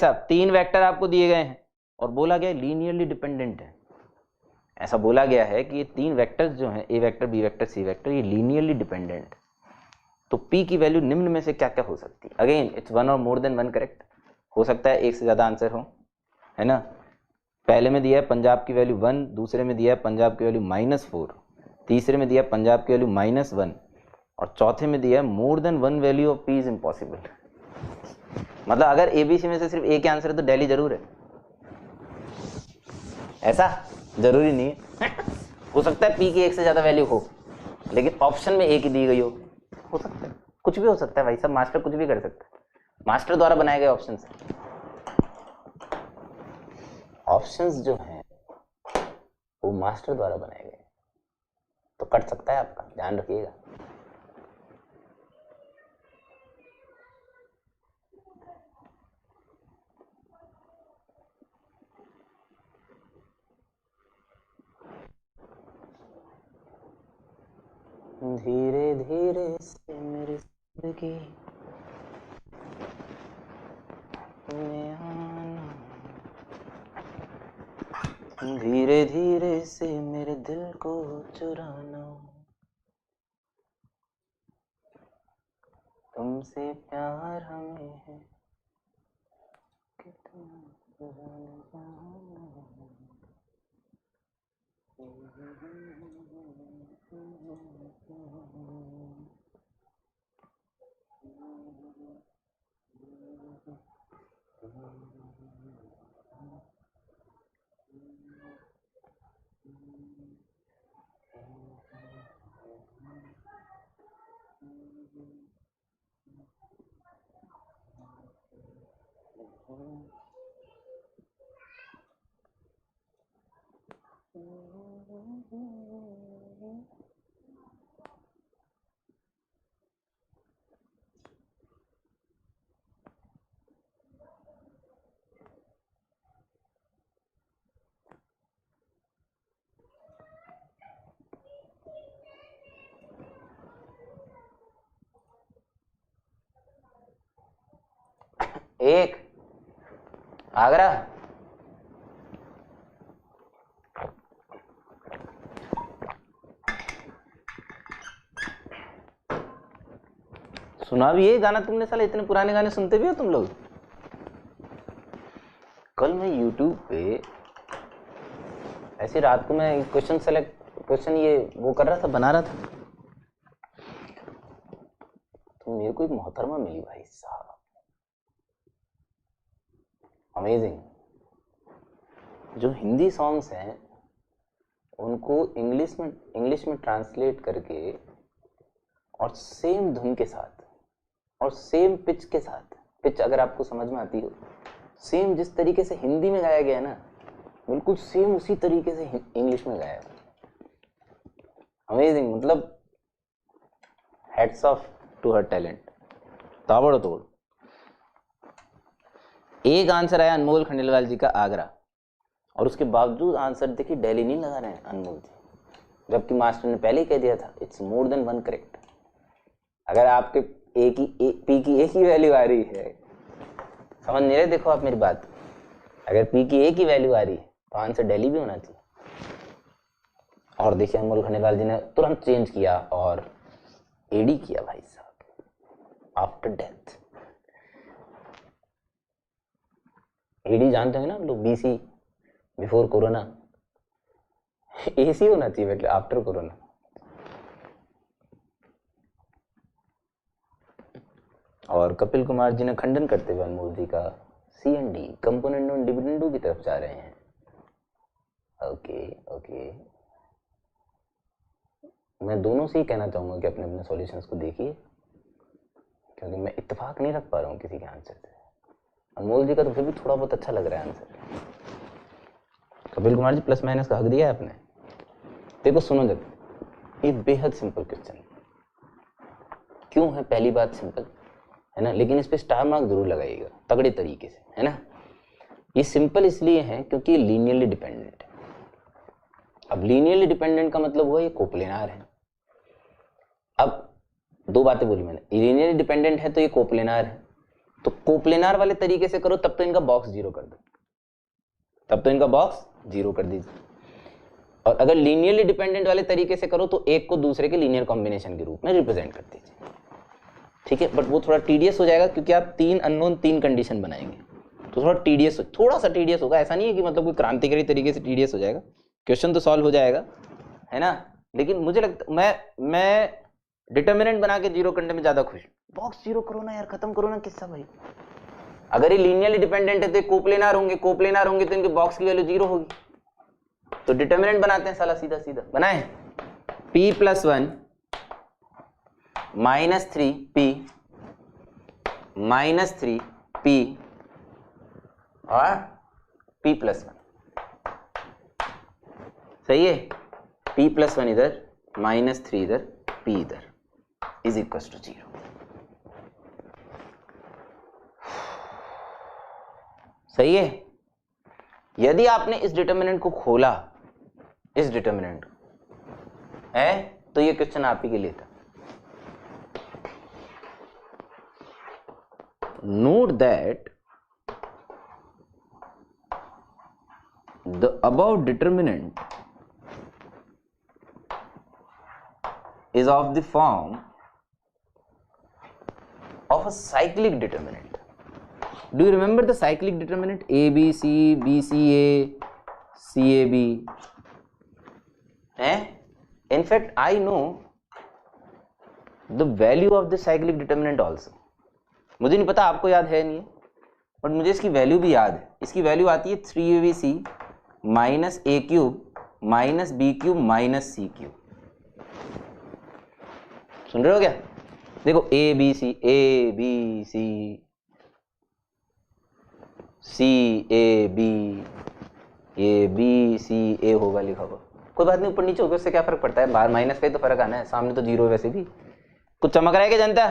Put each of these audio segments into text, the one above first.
सब 3 वेक्टर आपको दिए गए हैं और बोला गया लीनियरली डिपेंडेंट है। ऐसा बोला गया है कि ये 3 वेक्टर्स जो हैं, ए vector, B vector, C vector, ये लीनियरली डिपेंडेंट। तो पी की वैल्यू निम्न में से क्या क्या हो सकती है? अगेन इट्स वन और मोर देन वन करेक्ट, हो सकता है एक से ज्यादा आंसर हो, है ना। पहले में दिया है पंजाब की वैल्यू 1, दूसरे में दिया है पंजाब की वैल्यू -4, तीसरे में दिया है पंजाब की वैल्यू -1 और चौथे में दिया है more than one value of P is impossible. मतलब अगर एबीसी में से सिर्फ एक ही आंसर है तो दिल्ली जरूर है, ऐसा जरूरी नहीं है। हो सकता है पी की एक से ज्यादा वैल्यू हो लेकिन ऑप्शन में एक ही दी गई हो सकता है, कुछ भी हो सकता है भाई साहब, मास्टर कुछ भी कर सकता है, मास्टर द्वारा बनाए गए ऑप्शन है। ऑप्शंस जो हैं वो मास्टर द्वारा बनाए गए, तो कट सकता है आपका, ध्यान रखिएगा। धीरे धीरे से मेरी जिंदगी में आना, धीरे धीरे से मेरे दिल को चुराना, तुमसे प्यार हमें है एक आगरा। सुना भी ये गाना तुमने? साला इतने पुराने गाने सुनते भी हो तुम लोग। कल मैं YouTube पे ऐसे रात को मैं क्वेश्चन ये वो कर रहा था, बना रहा था, तो मेरे को एक मोहतरमा मिली भाई साहब, अमेजिंग। जो हिंदी सॉन्ग्स हैं उनको इंग्लिश में ट्रांसलेट करके और सेम धुन के साथ और सेम पिच के साथ, पिच अगर आपको समझ में आती हो, सेम जिस तरीके से हिंदी में गाया गया है ना, बिल्कुल सेम उसी तरीके से इंग्लिश में गाया है। अमेजिंग, मतलब heads off to her talent, ताबड़तोड़। एक आंसर आया अनमोल खंडेलवाल जी का आगरा, और उसके बावजूद आंसर देखिए दिल्ली नहीं लगा रहे हैं अनमोल जी, जबकि मास्टर ने पहले ही कह दिया था it's more than one correct. अगर आपके पी की एक ही वैल्यू आ रही है, समझ नहीं रहे, देखो आप मेरी बात, अगर पी की एक ही वैल्यू आ रही है तो आंसर दिल्ली भी होना चाहिए। और देखिए अनमोल खंडेलवाल जी ने तुरंत चेंज किया और एडी किया भाई साहब, आफ्टर डेथ। एडी जानते हैं ना आप लोग, बीसी बिफोर कोरोना, एसी होना चाहिए मतलब आफ्टर कोरोना। और कपिल कुमार जी ने खंडन करते हुए अनमोल जी का CND कंपोनेंट ऑन डिविडेंडो की तरफ जा रहे हैं। ओके, मैं दोनों से ही कहना चाहूंगा कि अपने अपने सॉल्यूशंस को देखिए, क्योंकि मैं इत्तेफाक नहीं रख पा रहा हूँ किसी के आंसर से। अनमोल जी का तो फिर भी थोड़ा बहुत अच्छा लग रहा है answer. Kapil Kumar ji plus minus का हक दिया है आपने। देखो सुनो, जब ये बेहद सिंपल क्वेश्चन क्यों है, पहली बात सिंपल है ना, लेकिन इस पे स्टार मार्क जरूर लगाइएगा तगड़े तरीके से, है ना। ये सिंपल इसलिए है क्योंकि ये लीनियरली डिपेंडेंट है। अब लीनियरली डिपेंडेंट का मतलब हुआ ये कोप्लेनार है। अब दो बातें बोली मैंने, लीनियरली डिपेंडेंट है तो ये कोप्लेनार है, तो कोप्लेनार वाले तरीके से करो तब तो इनका बॉक्स जीरो कर दो, तब तो इनका बॉक्स जीरो कर दीजिए। और अगर लीनियरली डिपेंडेंट वाले तरीके से करो तो एक को दूसरे के लीनियर कॉम्बिनेशन के रूप में रिप्रेजेंट कर दीजिए, ठीक है। बट वो थोड़ा टीडियस हो जाएगा क्योंकि आप तीन अननोन तीन कंडीशन बनाएंगे, तो थोड़ा सा टीडियस होगा। ऐसा नहीं है कि मतलब कोई क्रांतिकारी तरीके से टीडियस हो जाएगा, क्वेश्चन तो सॉल्व हो जाएगा, है ना। लेकिन मुझे लगता मैं डिटर्मिनेंट बना के जीरो करने में ज्यादा खुश। बॉक्स जीरो करो ना यार, खत्म करो ना किस्सा भाई। अगर ये लीनियरली डिपेंडेंट है तो कोप्लेनार होंगे तो इनके बॉक्स की वैल्यू जीरो होगी। तो डिटर्मिनेंट बनाते हैं साला, सीधा सीधा बनाए। p + 1 - 3p - 3p और p + 1, सही है। p + 1 इधर, -3 इधर, p इधर, इज इक्वल टू 0। सही है। यदि आपने इस डिटर्मिनेंट को खोला, इस डिटर्मिनेंट है, तो ये क्वेश्चन आप ही के लिए था। Note that the above determinant is of the form of a cyclic determinant. Do you remember the cyclic determinant? ABC, BCA, CAB. In fact, I know the value of the cyclic determinant also. मुझे नहीं पता आपको याद है नहीं, but मुझे इसकी value भी याद है। इसकी वैल्यू आती है 3ABC - A³ - B³ - C³। सुन रहे हो क्या? देखो ABC CAB, ये BCA होगा लिखा हुआ, कोई बात नहीं, ऊपर नीचे होगा, उससे क्या फर्क पड़ता है, बाहर माइनस का ही तो फर्क आना है, सामने तो जीरो है। वैसे भी कुछ चमक रहा है क्या जनता?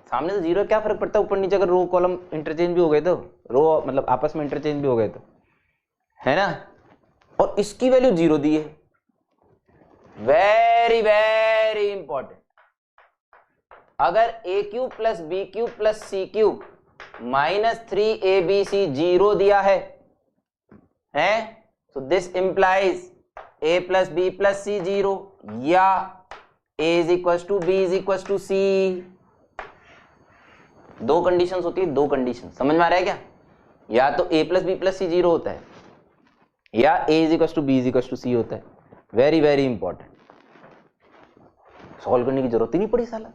सामने तो जीरो, क्या फर्क पड़ता है ऊपर नीचे? अगर रो कॉलम इंटरचेंज भी हो गए तो, रो मतलब आपस में इंटरचेंज भी हो गए तो, है ना। और इसकी वैल्यू जीरो दी है, वेरी वेरी इंपॉर्टेंट। अगर A³ + B³ + C³ - 3ABC zero दिया है, तो this implies A + B + C 0 या A = B = C। दो कंडीशंस होती है, दो कंडीशन, समझ में आ रहा है क्या? या तो A + B + C 0 होता है, या A = B = C होता है। वेरी वेरी इंपॉर्टेंट, सॉल्व करने की जरूरत ही नहीं पड़ी साला।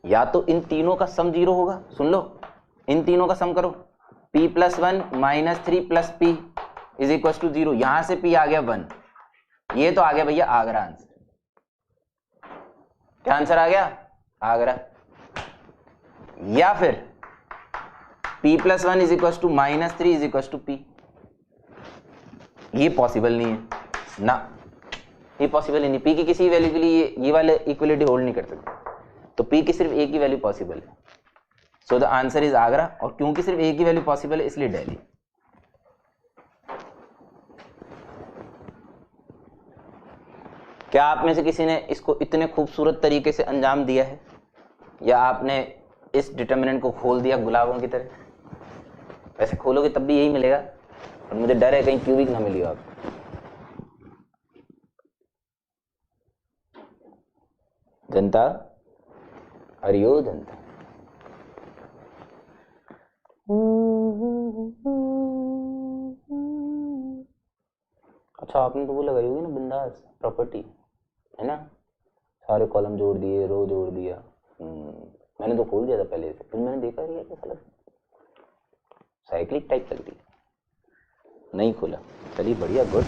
या तो इन तीनों का सम जीरो होगा, सुन लो, इन तीनों का सम करो, p + 1 - 3 + p = 0। यहां से p आ गया 1, ये तो आ गया भैया आगरा आंसर। क्या आंसर आ गया? आगरा। या फिर p + 1 = -3 = p, ये पॉसिबल नहीं है ना, ये पॉसिबल ही नहीं। p की किसी वैल्यू के लिए ये वाले इक्वलिटी होल्ड नहीं कर सकते, तो p की सिर्फ a की वैल्यू पॉसिबल है। So the answer is Agra. और क्योंकि सिर्फ a की वैल्यू पॉसिबल है इसलिए दिल्ली। क्या आप में से किसी ने इसको इतने खूबसूरत तरीके से अंजाम दिया है, या आपने इस डिटर्मिनेंट को खोल दिया गुलाबों की तरह? वैसे खोलोगे तब भी यही मिलेगा, और मुझे डर है कहीं क्यूबिक ना मिली हो आपको। जनता, हरियो जनता। अच्छा, आपने तो वो लगाई होगी ना बिंदास प्रॉपर्टी, है ना, सारे कॉलम जोड़ दिए, रो जोड़ दिया। मैंने तो खोल दिया था पहले से, फिर मैंने देखा यार कैसा लगा, साइक्लिक टाइप लग रही, नहीं खोला। चलिए बढ़िया, गुड।